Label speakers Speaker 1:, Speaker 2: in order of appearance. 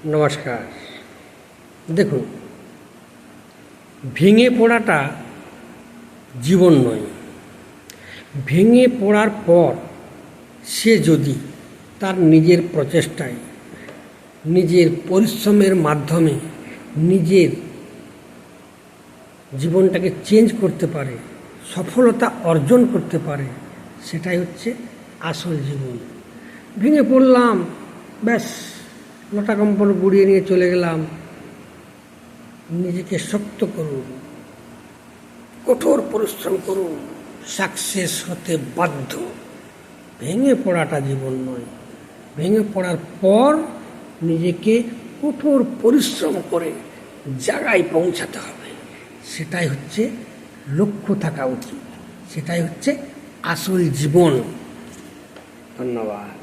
Speaker 1: নমস্কার। দেখুন, ভেঙে পড়াটা জীবন নয়। ভেঙে পড়ার পর সে যদি তার নিজের প্রচেষ্টায়, নিজের পরিশ্রমের মাধ্যমে নিজের জীবনটাকে চেঞ্জ করতে পারে, সফলতা অর্জন করতে পারে, সেটাই হচ্ছে আসল জীবন। ভেঙে পড়লাম, ব্যাস লটা কম্পন গুড়িয়ে নিয়ে চলে গেলাম। নিজেকে শক্ত করুন, কঠোর পরিশ্রম করুন, সাকসেস হতে বাধ্য। ভেঙে পড়াটা জীবন নয়। ভেঙে পড়ার পর নিজেকে কঠোর পরিশ্রম করে জায়গায় পৌঁছাতে হবে। সেটাই হচ্ছে লক্ষ্য থাকা উচিত, সেটাই হচ্ছে আসল জীবন। ধন্যবাদ।